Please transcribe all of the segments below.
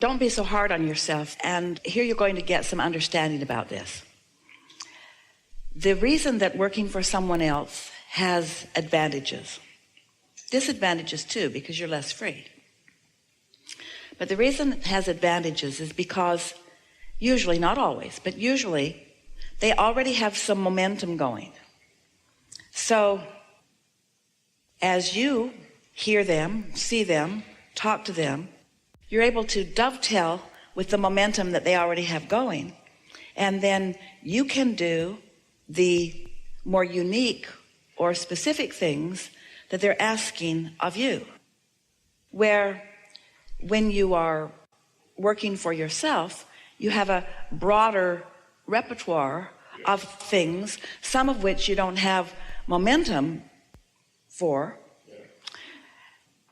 Don't be so hard on yourself. And here you're going to get some understanding about this. The reason that working for someone else has advantages, disadvantages too, because you're less free. But the reason it has advantages is because usually, not always, but usually they already have some momentum going. So as you hear them, see them, talk to them, you're able to dovetail with the momentum that they already have going. And then you can do the more unique or specific things that they're asking of you. Where when you are working for yourself, you have a broader repertoire of things, some of which you don't have momentum for.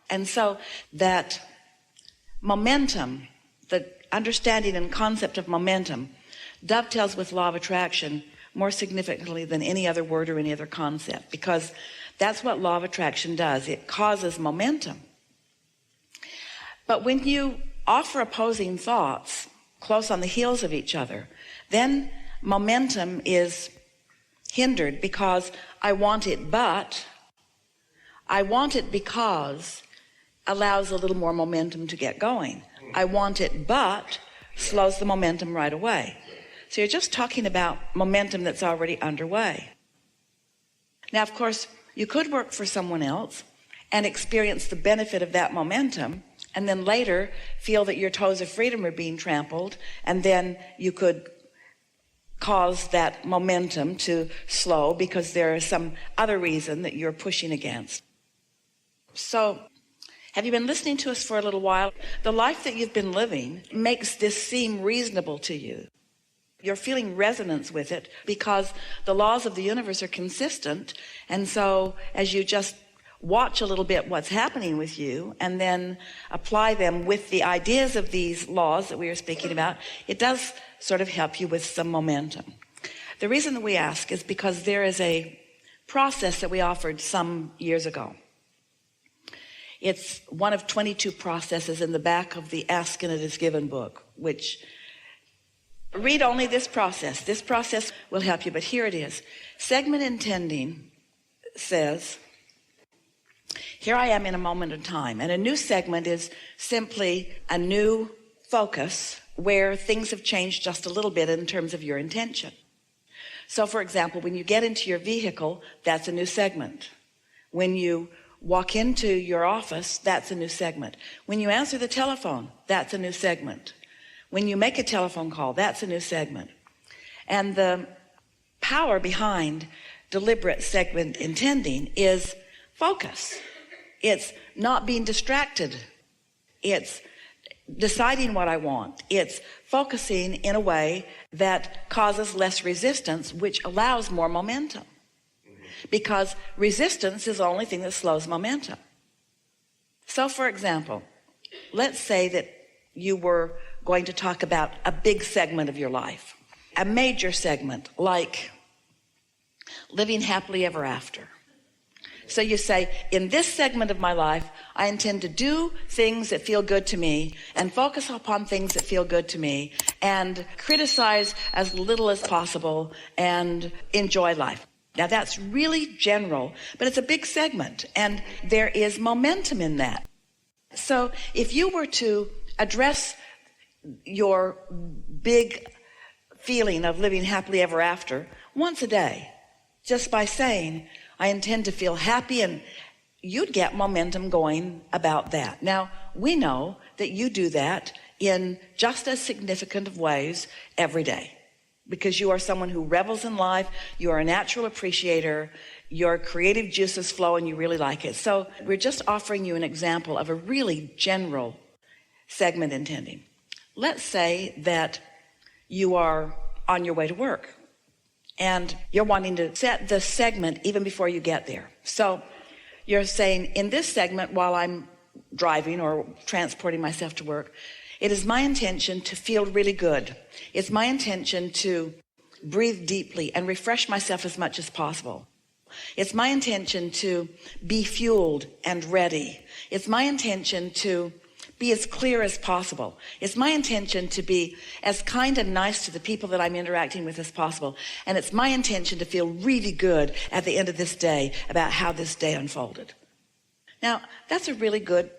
And so that momentum, the understanding and concept of momentum, dovetails with law of attraction more significantly than any other word or any other concept, because that's what law of attraction does. It causes momentum. But when you offer opposing thoughts close on the heels of each other, then momentum is hindered, because I want it, but I want it because allows a little more momentum to get going. I want it, but slows the momentum right away. So you're just talking about momentum that's already underway. Now, of course, you could work for someone else and experience the benefit of that momentum, and then later feel that your toes of freedom are being trampled, and then you could cause that momentum to slow because there is some other reason that you're pushing against. So, have you been listening to us for a little while? The life that you've been living makes this seem reasonable to you. You're feeling resonance with it because the laws of the universe are consistent. And so as you just watch a little bit what's happening with you and then apply them with the ideas of these laws that we are speaking about, it does sort of help you with some momentum. The reason that we ask is because there is a process that we offered some years ago. It's one of 22 processes in the back of the Ask and It Is Given book, which read only this process. This process will help you, but here it is. Segment intending says, here I am in a moment of time, and a new segment is simply a new focus where things have changed just a little bit in terms of your intention. So for example, when you get into your vehicle, that's a new segment. When you walk into your office, that's a new segment. When you answer the telephone, that's a new segment. When you make a telephone call, that's a new segment. And the power behind deliberate segment intending is focus. It's not being distracted. It's deciding what I want. It's focusing in a way that causes less resistance, which allows more momentum. Because resistance is the only thing that slows momentum. So for example, let's say that you were going to talk about a big segment of your life, a major segment like living happily ever after. So you say, in this segment of my life, I intend to do things that feel good to me and focus upon things that feel good to me and criticize as little as possible and enjoy life. Now that's really general, but it's a big segment and there is momentum in that. So if you were to address your big feeling of living happily ever after once a day, just by saying, I intend to feel happy, and you'd get momentum going about that. Now, we know that you do that in just as significant of ways every day, because you are someone who revels in life, you are a natural appreciator, your creative juices flow and you really like it. So we're just offering you an example of a really general segment intending. Let's say that you are on your way to work and you're wanting to set the segment even before you get there. So you're saying, in this segment while I'm driving or transporting myself to work, it is my intention to feel really good. It's my intention to breathe deeply and refresh myself as much as possible. It's my intention to be fueled and ready. It's my intention to be as clear as possible. It's my intention to be as kind and nice to the people that I'm interacting with as possible. And it's my intention to feel really good at the end of this day about how this day unfolded. Now, that's a really good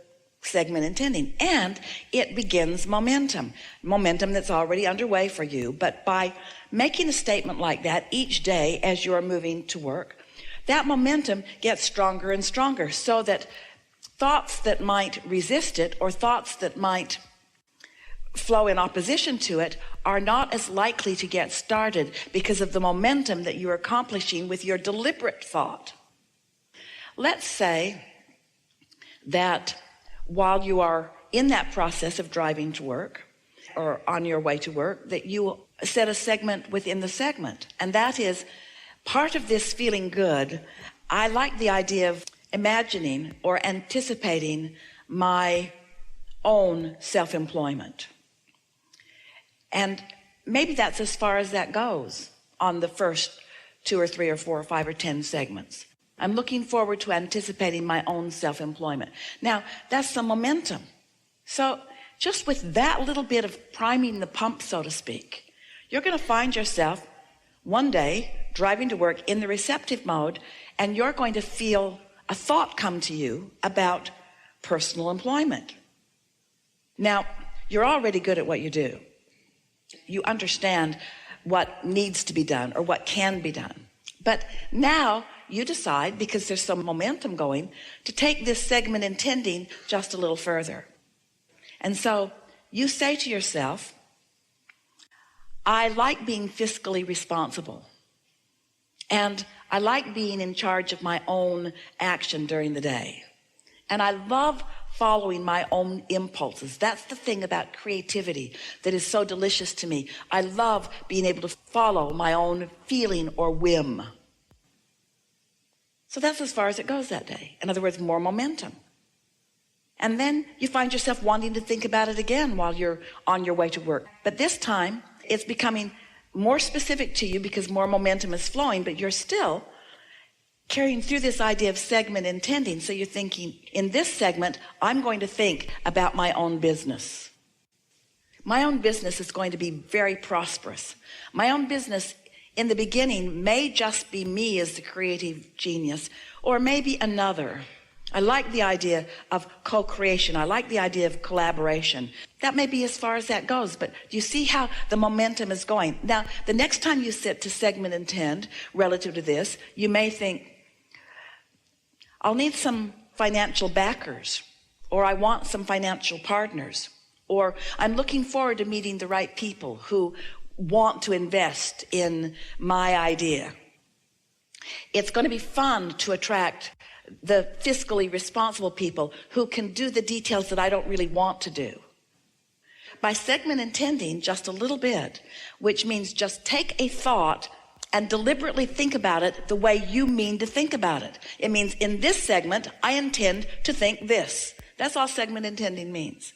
segment intending, and it begins momentum that's already underway for you. But by making a statement like that each day as you're moving to work, that momentum gets stronger and stronger, so that thoughts that might resist it or thoughts that might flow in opposition to it are not as likely to get started because of the momentum that you're accomplishing with your deliberate thought. Let's say that while you are in that process of driving to work or on your way to work, that you set a segment within the segment. And that is part of this feeling good. I like the idea of imagining or anticipating my own self-employment. And maybe that's as far as that goes on the first 2 or 3 or 4 or 5 or 10 segments. I'm looking forward to anticipating my own self-employment. Now, that's the momentum. So just with that little bit of priming the pump, so to speak, you're going to find yourself one day driving to work in the receptive mode, and you're going to feel a thought come to you about personal employment. Now, you're already good at what you do. You understand what needs to be done or what can be done. But now you decide, because there's some momentum going, to take this segment intending just a little further. And so you say to yourself, I like being fiscally responsible. And I like being in charge of my own action during the day. And I love following my own impulses. That's the thing about creativity that is so delicious to me. I love being able to follow my own feeling or whim. So that's as far as it goes that day. In other words, more momentum. And then you find yourself wanting to think about it again while you're on your way to work. But this time, it's becoming more specific to you because more momentum is flowing, but you're still carrying through this idea of segment intending. So you're thinking, in this segment, I'm going to think about my own business. My own business is going to be very prosperous. My own business in the beginning may just be me as the creative genius, or maybe another. I like the idea of co-creation. I like the idea of collaboration. That may be as far as that goes, but you see how the momentum is going. Now, the next time you sit to segment intend relative to this, you may think, I'll need some financial backers, or I want some financial partners, or I'm looking forward to meeting the right people who want to invest in my idea. It's going to be fun to attract the fiscally responsible people who can do the details that I don't really want to do. By segment intending just a little bit, which means just take a thought and deliberately think about it the way you mean to think about it. It means in this segment, I intend to think this. That's all segment intending means.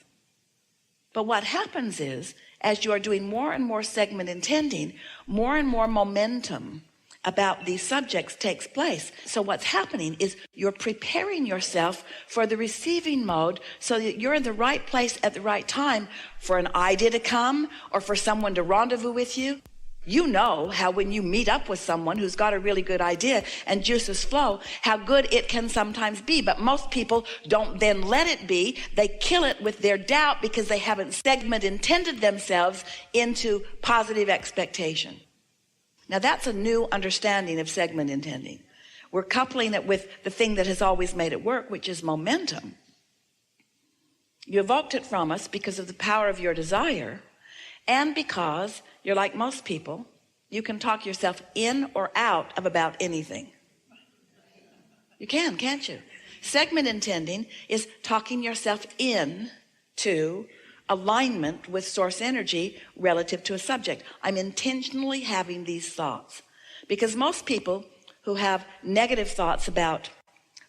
But what happens is, as you are doing more and more segment intending, more and more momentum about these subjects takes place. So what's happening is you're preparing yourself for the receiving mode so that you're in the right place at the right time for an idea to come or for someone to rendezvous with you. You know how when you meet up with someone who's got a really good idea and juices flow, how good it can sometimes be. But most people don't then let it be. They kill it with their doubt because they haven't segment intended themselves into positive expectation. Now that's a new understanding of segment intending. We're coupling it with the thing that has always made it work, which is momentum. You evoked it from us because of the power of your desire, and because you're like most people, you can talk yourself in or out of about anything. You can, can't you? Segment intending is talking yourself in to alignment with source energy relative to a subject. I'm intentionally having these thoughts because most people who have negative thoughts about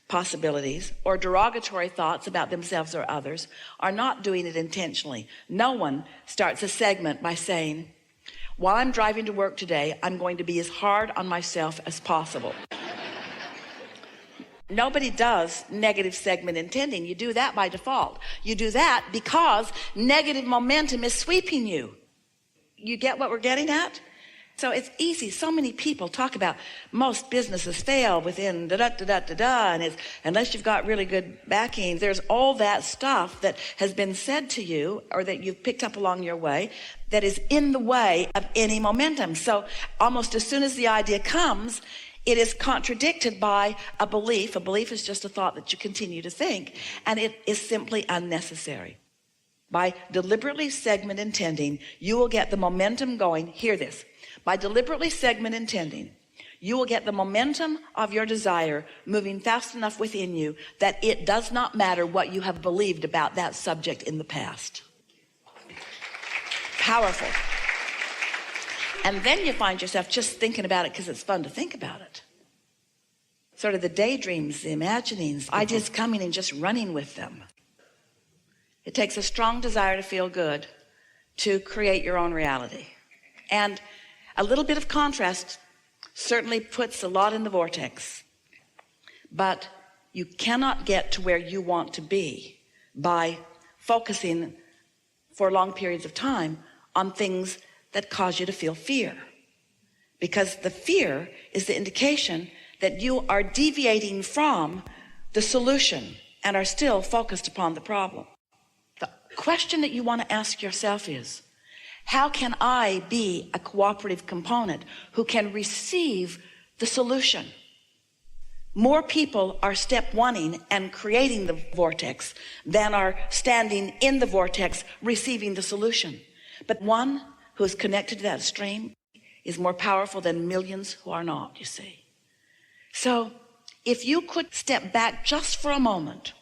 possibilities or derogatory thoughts about themselves or others are not doing it intentionally. No one starts a segment by saying, while I'm driving to work today, I'm going to be as hard on myself as possible. Nobody does negative segment intending. You do that by default. You do that because negative momentum is sweeping you. You get what we're getting at? So it's easy. So many people talk about most businesses fail within da-da-da-da-da-da, and it's unless you've got really good backing. There's all that stuff that has been said to you or that you've picked up along your way that is in the way of any momentum. So almost as soon as the idea comes, it is contradicted by a belief. A belief is just a thought that you continue to think, and it is simply unnecessary. By deliberately segment intending, you will get the momentum going. Hear this. By deliberately segment intending, you will get the momentum of your desire moving fast enough within you that it does not matter what you have believed about that subject in the past. Powerful. And then you find yourself just thinking about it because it's fun to think about it. Sort of the daydreams, the imaginings, ideas coming and just running with them. It takes a strong desire to feel good to create your own reality. And a little bit of contrast certainly puts a lot in the vortex. But you cannot get to where you want to be by focusing for long periods of time on things that cause you to feel fear. Because the fear is the indication that you are deviating from the solution and are still focused upon the problem. The question that you want to ask yourself is, how can I be a cooperative component who can receive the solution? More people are step oneing and creating the vortex than are standing in the vortex receiving the solution. But one who is connected to that stream is more powerful than millions who are not, you see. So if you could step back just for a moment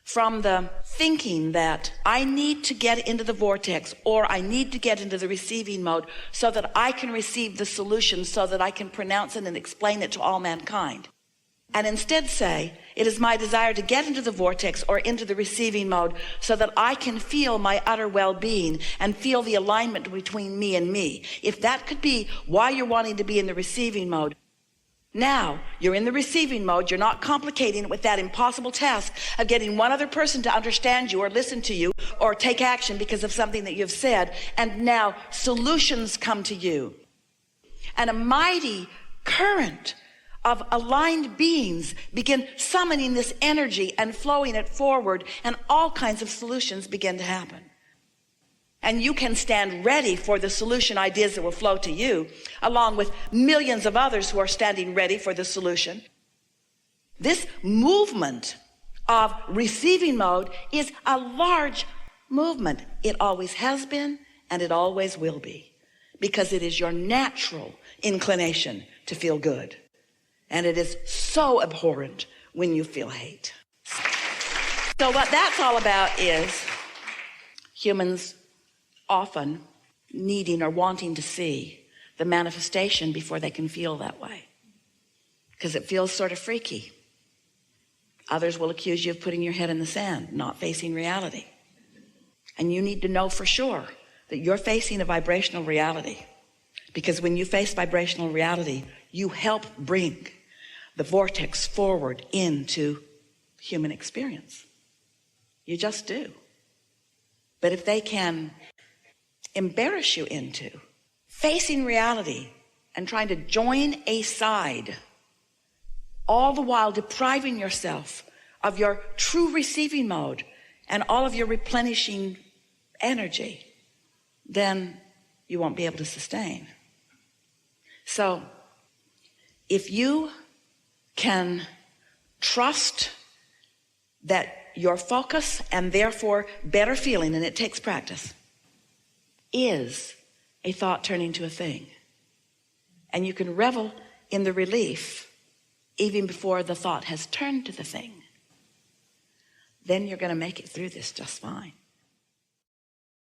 from the thinking that I need to get into the vortex or I need to get into the receiving mode so that I can receive the solution, so that I can pronounce it and explain it to all mankind. And instead say, it is my desire to get into the vortex or into the receiving mode so that I can feel my utter well-being and feel the alignment between me and me. If that could be why you're wanting to be in the receiving mode, now you're in the receiving mode. You're not complicating it with that impossible task of getting one other person to understand you or listen to you or take action because of something that you've said. And now solutions come to you. And a mighty current of aligned beings begin summoning this energy and flowing it forward, and all kinds of solutions begin to happen. And you can stand ready for the solution ideas that will flow to you, along with millions of others who are standing ready for the solution. This movement of receiving mode is a large movement. It always has been, and it always will be, because it is your natural inclination to feel good. And it is so abhorrent when you feel hate. So what that's all about is humans often needing or wanting to see the manifestation before they can feel that way, because it feels sort of freaky. Others will accuse you of putting your head in the sand, not facing reality. And you need to know for sure that you're facing a vibrational reality, because when you face vibrational reality, you help bring the vortex forward into human experience. You just do. But if they can embarrass you into facing reality and trying to join a side, all the while depriving yourself of your true receiving mode and all of your replenishing energy, then you won't be able to sustain. So if you can trust that your focus and therefore better feeling, and it takes practice, is a thought turning to a thing, and you can revel in the relief even before the thought has turned to the thing, then you're going to make it through this just fine.